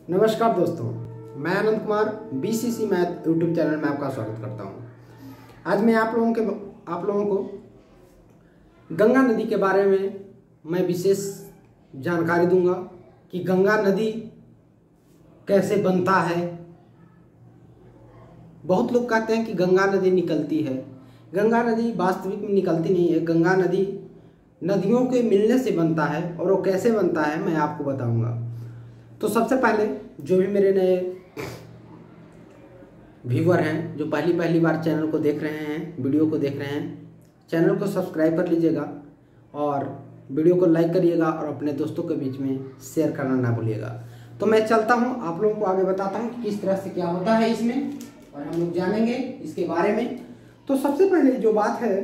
नमस्कार दोस्तों, मैं Anand Kumar BCC math YouTube channel में आपका स्वागत करता हूं। आज मैं आप लोगों को गंगा नदी के बारे में मैं विशेष जानकारी दूंगा कि गंगा नदी कैसे बनता है। बहुत लोग कहते हैं कि गंगा नदी निकलती है। गंगा नदी वास्तविक में निकलती नहीं है। गंगा नदी नदियों के मिलने से बनता है और वो कैसे बनता है मैं आपको बताऊंगा। तो सबसे पहले जो भी मेरे नए व्यूअर हैं, जो पहली बार चैनल को देख रहे हैं, वीडियो को देख रहे हैं, चैनल को सब्सक्राइब कर लीजिएगा और वीडियो को लाइक करिएगा और अपने दोस्तों के बीच में शेयर करना ना भूलिएगा। तो मैं चलता हूं, आप लोगों को आगे बताता हूं कि किस तरह से क्या होता है इसमें और हम लोग जानेंगे इसके बारे में। तो सबसे पहले जो बात है,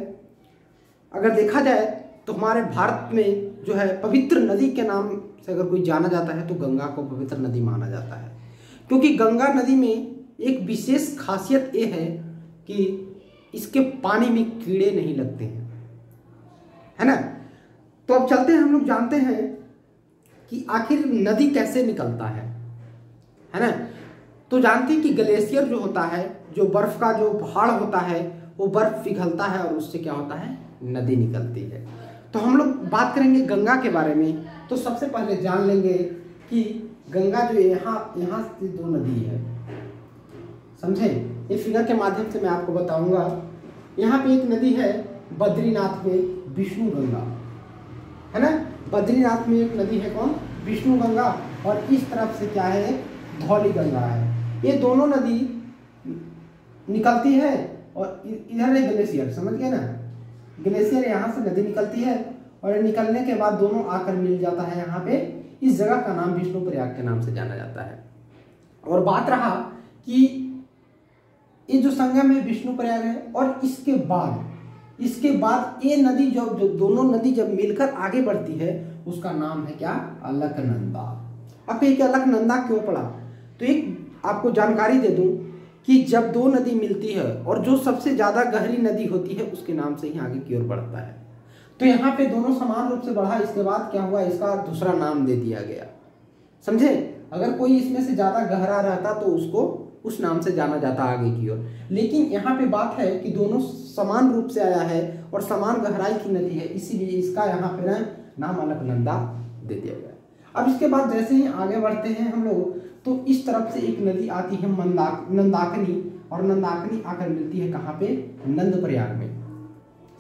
अगर देखा जाए तो हमारे भारत में जो है पवित्र नदी के नाम से अगर कोई जाना जाता है तो गंगा को पवित्र नदी माना जाता है, क्योंकि गंगा नदी में एक विशेष खासियत ये है कि इसके पानी में कीड़े नहीं लगते हैं, है ना। तो अब चलते हैं, हम लोग जानते हैं कि आखिर नदी कैसे निकलता है ना। तो जानते हैं कि ग्लेशियर जो होता है, जो बर्फ का जो पहाड़ होता है, वो बर्फ पिघलता है और उससे क्या होता है, नदी निकलती है। तो हम लोग बात करेंगे गंगा के बारे में। तो सबसे पहले जान लेंगे कि गंगा जो यहाँ से दो नदी है, समझे। ये फिगर के माध्यम से मैं आपको बताऊंगा। यहाँ पे एक नदी है बद्रीनाथ में, विष्णु गंगा, है ना। बद्रीनाथ में एक नदी है, कौन, विष्णु गंगा। और इस तरफ से क्या है, धौली गंगा है। ये दोनों नदी निकलती है और इधर है ग्लेशियर, समझ गए ना। ग्लेशियर यहाँ से नदी निकलती है और निकलने के बाद दोनों आकर मिल जाता है यहाँ पे। इस जगह का नाम विष्णुप्रयाग के नाम से जाना जाता है। और बात रहा कि ये जो संगम है विष्णुप्रयाग है, और इसके बाद ये नदी जो दोनों नदी जब मिलकर आगे बढ़ती है उसका नाम है क्या, अलकनंदा। अब ये अलकनंदा क्यों पड़ा, तो एक आपको जानकारी दे दूं कि जब दो नदी मिलती है और जो सबसे ज्यादा गहरी नदी होती है उसके नाम से ही आगे की ओर बढ़ता है। तो यहाँ पे दोनों समान रूप से बढ़ा, इसके बाद क्या हुआ, इसका दूसरा नाम दे दिया गया, समझे। अगर कोई इसमें से ज्यादा गहरा रहता तो उसको उस नाम से जाना जाता आगे की ओर। लेकिन यहाँ पे बात है कि दोनों समान रूप से आया है और समान गहराई की नदी है, इसीलिए इसका यहाँ पे नाम अलकनंदा दे दिया गया। अब इसके बाद जैसे ही आगे बढ़ते हैं हम लोग, तो इस तरफ से एक नदी आती है नंदाकिनी, और नंदाकिनी आकर मिलती है कहाँ पे, नंदप्रयाग में,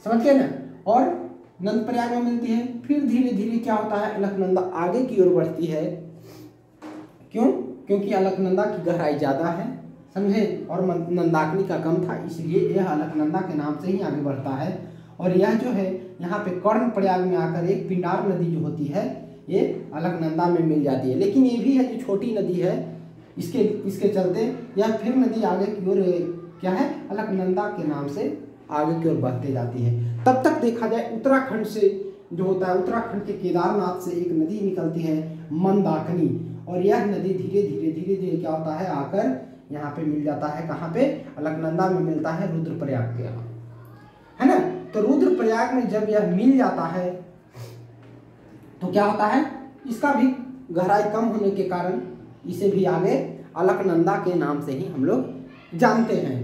समझ गए ना। और नंदप्रयाग में मिलती है, फिर धीरे धीरे क्या होता है, अलकनंदा आगे की ओर बढ़ती है। क्यों, क्योंकि अलकनंदा की गहराई ज्यादा है, समझे, और नंदाकिनी का कम था, इसलिए यह अलकनंदा के नाम से ही आगे बढ़ता है। और यह जो है यहाँ पे कर्णप्रयाग में आकर एक पिंडार नदी जो होती है ये अलकनंदा में मिल जाती है। लेकिन ये भी है जो छोटी नदी है, इसके चलते यह फिर नदी आगे की ओर क्या है, अलकनंदा के नाम से आगे की ओर बढ़ते जाती है। तब तक देखा जाए उत्तराखंड से जो होता है, उत्तराखंड के केदारनाथ से एक नदी निकलती है मंदाकिनी, और यह नदी धीरे धीरे क्या होता है, आकर यहाँ पे मिल जाता है, कहाँ पे, अलकनंदा में मिलता है रुद्रप्रयाग के यहाँ, है ना। तो रुद्रप्रयाग में जब यह मिल जाता है तो क्या होता है, इसका भी गहराई कम होने के कारण इसे भी आगे अलकनंदा के नाम से ही हम लोग जानते हैं।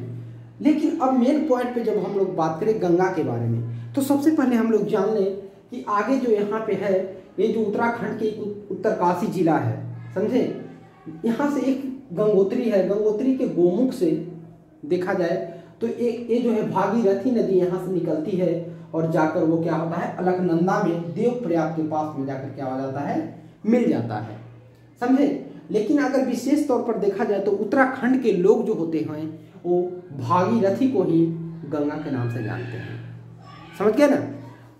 लेकिन अब मेन पॉइंट पे जब हम लोग बात करें गंगा के बारे में, तो सबसे पहले हम लोग जान लें कि आगे जो यहाँ पे है, ये जो उत्तराखंड के उत्तरकाशी जिला है, समझे, यहाँ से एक गंगोत्री है। गंगोत्री के गोमुख से देखा जाए तो ये जो है भागीरथी नदी यहाँ से निकलती है और जाकर वो क्या होता है, अलकनंदा में देवप्रयाग के पास में जाकर क्या हो जाता है, मिल जाता है, समझे। लेकिन अगर विशेष तौर पर देखा जाए तो उत्तराखंड के लोग जो होते हैं वो भागीरथी को ही गंगा के नाम से जानते हैं, समझ गए ना।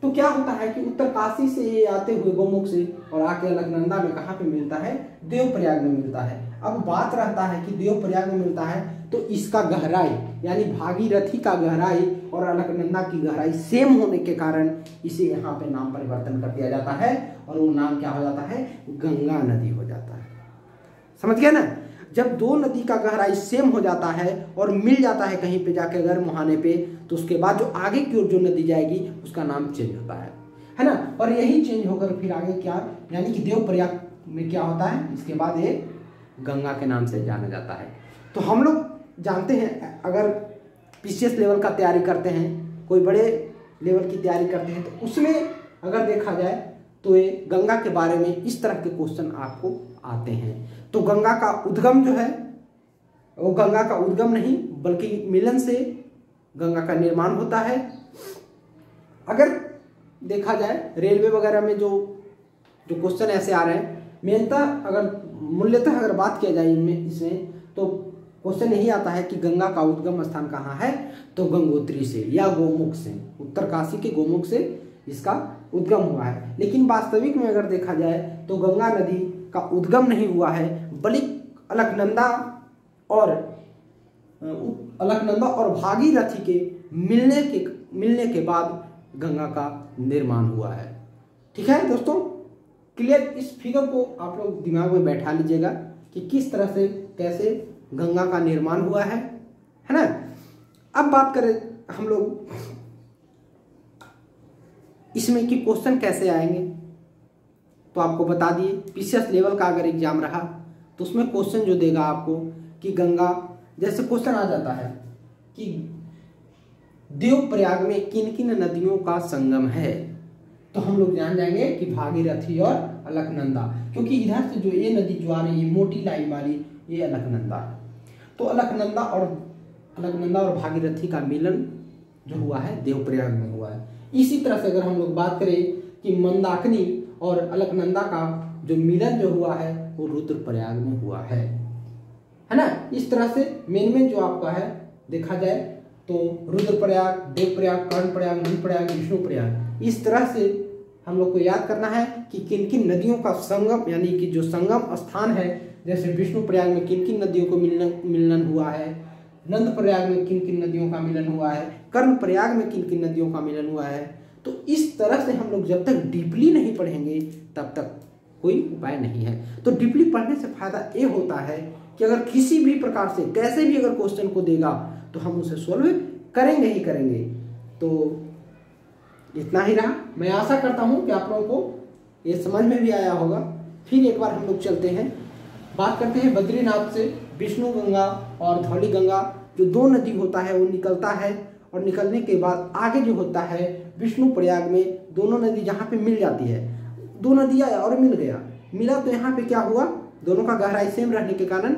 तो क्या होता है कि उत्तरकाशी से ये आते हुए गोमुख से और आके अलकनंदा में कहाँ पे मिलता है, देवप्रयाग में मिलता है। अब बात रहता है कि देवप्रयाग में मिलता है तो इसका गहराई, यानी भागीरथी का गहराई और अलकनंदा की गहराई सेम होने के कारण इसे यहाँ पे नाम परिवर्तन कर दिया जाता है और वो नाम क्या हो जाता है, गंगा नदी हो जाता है, समझ गया ना। जब दो नदी का गहराई सेम हो जाता है और मिल जाता है कहीं पे जाके अगर मुहाने पे, तो उसके बाद जो आगे की ओर जो नदी जाएगी उसका नाम चेंज होता है ना। और यही चेंज होकर फिर आगे क्या, यानी कि देवप्रयाग में क्या होता है, इसके बाद ये गंगा के नाम से जाना जाता है। तो हम लोग जानते हैं, अगर पीसीएस लेवल का तैयारी करते हैं, कोई बड़े लेवल की तैयारी करते हैं, तो उसमें अगर देखा जाए तो ये गंगा के बारे में इस तरह के क्वेश्चन आपको आते हैं। तो गंगा का उद्गम जो है वो गंगा का उद्गम नहीं बल्कि मिलन से गंगा का निर्माण होता है। अगर देखा जाए रेलवे वगैरह में जो क्वेश्चन ऐसे आ रहे हैं, मेनतः अगर मूल्यतः अगर बात किया जाए इसमें तो क्वेश्चन यही आता है कि गंगा का उद्गम स्थान कहाँ है, तो गंगोत्री से या गोमुख से, उत्तरकाशी के गोमुख से इसका उद्गम हुआ है। लेकिन वास्तविक में अगर देखा जाए तो गंगा नदी का उद्गम नहीं हुआ है, बल्कि अलकनंदा और भागीरथी के मिलने के बाद गंगा का निर्माण हुआ है। ठीक है दोस्तों, क्लियर? इस फिगर को आप लोग दिमाग में बैठा लीजिएगा कि किस तरह से कैसे गंगा का निर्माण हुआ है ना। अब बात करें हम लोग इसमें कि क्वेश्चन कैसे आएंगे, तो आपको बता दिए पीसीएस लेवल का अगर एग्जाम रहा तो उसमें क्वेश्चन जो देगा आपको कि गंगा, जैसे क्वेश्चन आ जाता है कि देवप्रयाग में किन किन नदियों का संगम है, तो हम लोग जान जाएंगे कि भागीरथी और अलकनंदा, क्योंकि इधर से जो ये नदी जो आ रही है मोटी लाइन वाली, ये अलकनंदा है। तो अलकनंदा और भागीरथी का मिलन जो हुआ है देवप्रयाग में हुआ है। इसी तरह से अगर हम लोग बात करें कि मंदाकिनी और अलकनंदा का जो मिलन जो हुआ है वो रुद्रप्रयाग में हुआ है ना। इस तरह से मेन जो आपका है देखा जाए तो रुद्रप्रयाग, देवप्रयाग, कर्णप्रयाग, नीलप्रयाग, विष्णुप्रयाग, इस तरह से हम लोग को याद करना है कि किन किन नदियों का संगम, यानी कि जो संगम स्थान है, जैसे विष्णुप्रयाग में किन किन नदियों को मिलन हुआ है, नंदप्रयाग में किन किन नदियों का मिलन हुआ है, कर्णप्रयाग में किन किन नदियों का मिलन हुआ है। तो इस तरह से हम लोग जब तक डीपली नहीं पढ़ेंगे तब तक कोई उपाय नहीं है। तो डीपली पढ़ने से फायदा ये होता है कि अगर किसी भी प्रकार से कैसे भी अगर क्वेश्चन को देगा तो हम उसे सॉल्व करेंगे ही करेंगे। तो इतना ही रहा। मैं आशा करता हूँ कि आप लोगों को ये समझ में भी आया होगा। फिर एक बार हम लोग चलते हैं, बात करते हैं बद्रीनाथ से विष्णु गंगा और धौली गंगा, जो दो नदी होता है वो निकलता है, और निकलने के बाद आगे जो होता है विष्णु प्रयाग में दोनों नदी जहाँ पे मिल जाती है, दो नदियाँ और मिला तो यहाँ पे क्या हुआ, दोनों का गहराई सेम रहने के कारण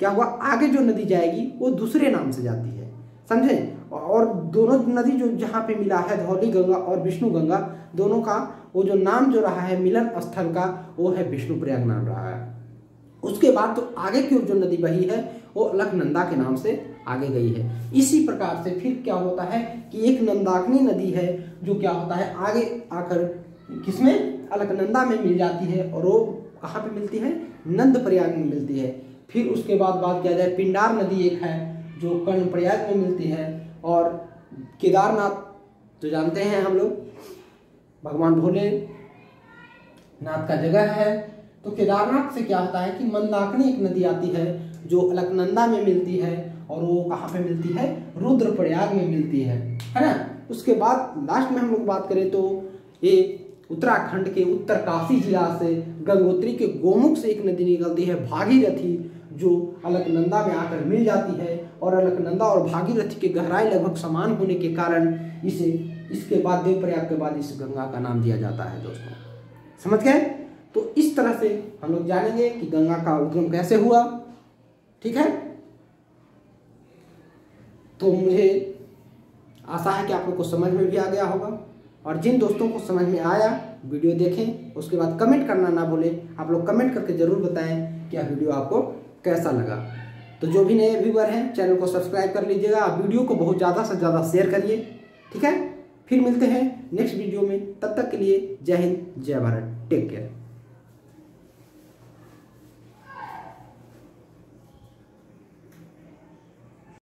क्या हुआ, आगे जो नदी जाएगी वो दूसरे नाम से जाती है, समझे। और दोनों नदी जो जहाँ पे मिला है धौली गंगा और विष्णु गंगा, दोनों का वो जो नाम जो रहा है मिलन स्थल का वो है विष्णु प्रयाग नाम रहा है। उसके बाद तो आगे की जो नदी बही है वो अलकनंदा के नाम से आगे गई है। इसी प्रकार से फिर क्या होता है कि एक नंदाकिनी नदी है जो क्या होता है आगे आकर किसमें, अलकनंदा में मिल जाती है, और वो कहाँ पे मिलती है, नंदप्रयाग में मिलती है। फिर उसके बाद बात किया जाए पिंडार नदी एक है जो कर्णप्रयाग में मिलती है, और केदारनाथ जो जानते हैं हम लोग भगवान भोलेनाथ का जगह है। तो केदारनाथ से क्या होता है कि मंदाकिनी एक नदी आती है जो अलकनंदा में मिलती है, और वो कहाँ पे मिलती है, रुद्रप्रयाग में मिलती है ना। उसके बाद लास्ट में हम लोग बात करें तो ये उत्तराखंड के उत्तरकाशी जिला से गंगोत्री के गोमुख से एक नदी निकलती है भागीरथी, जो अलकनंदा में आकर मिल जाती है, और अलकनंदा और भागीरथी के गहराई लगभग समान होने के कारण इसके बाद देवप्रयाग के बाद इस गंगा का नाम दिया जाता है। दोस्तों समझ गए? तो इस तरह से हम लोग जानेंगे कि गंगा का उद्गम कैसे हुआ। ठीक है, तो मुझे आशा है कि आप लोग को समझ में भी आ गया होगा, और जिन दोस्तों को समझ में आया वीडियो देखें, उसके बाद कमेंट करना ना भूलें। आप लोग कमेंट करके ज़रूर बताएं कि यह वीडियो आपको कैसा लगा। तो जो भी नए व्यूअर हैं चैनल को सब्सक्राइब कर लीजिएगा, वीडियो को बहुत ज़्यादा से ज़्यादा शेयर करिए। ठीक है, फिर मिलते हैं नेक्स्ट वीडियो में, तब तक के लिए जय हिंद, जय भारत, टेक केयर।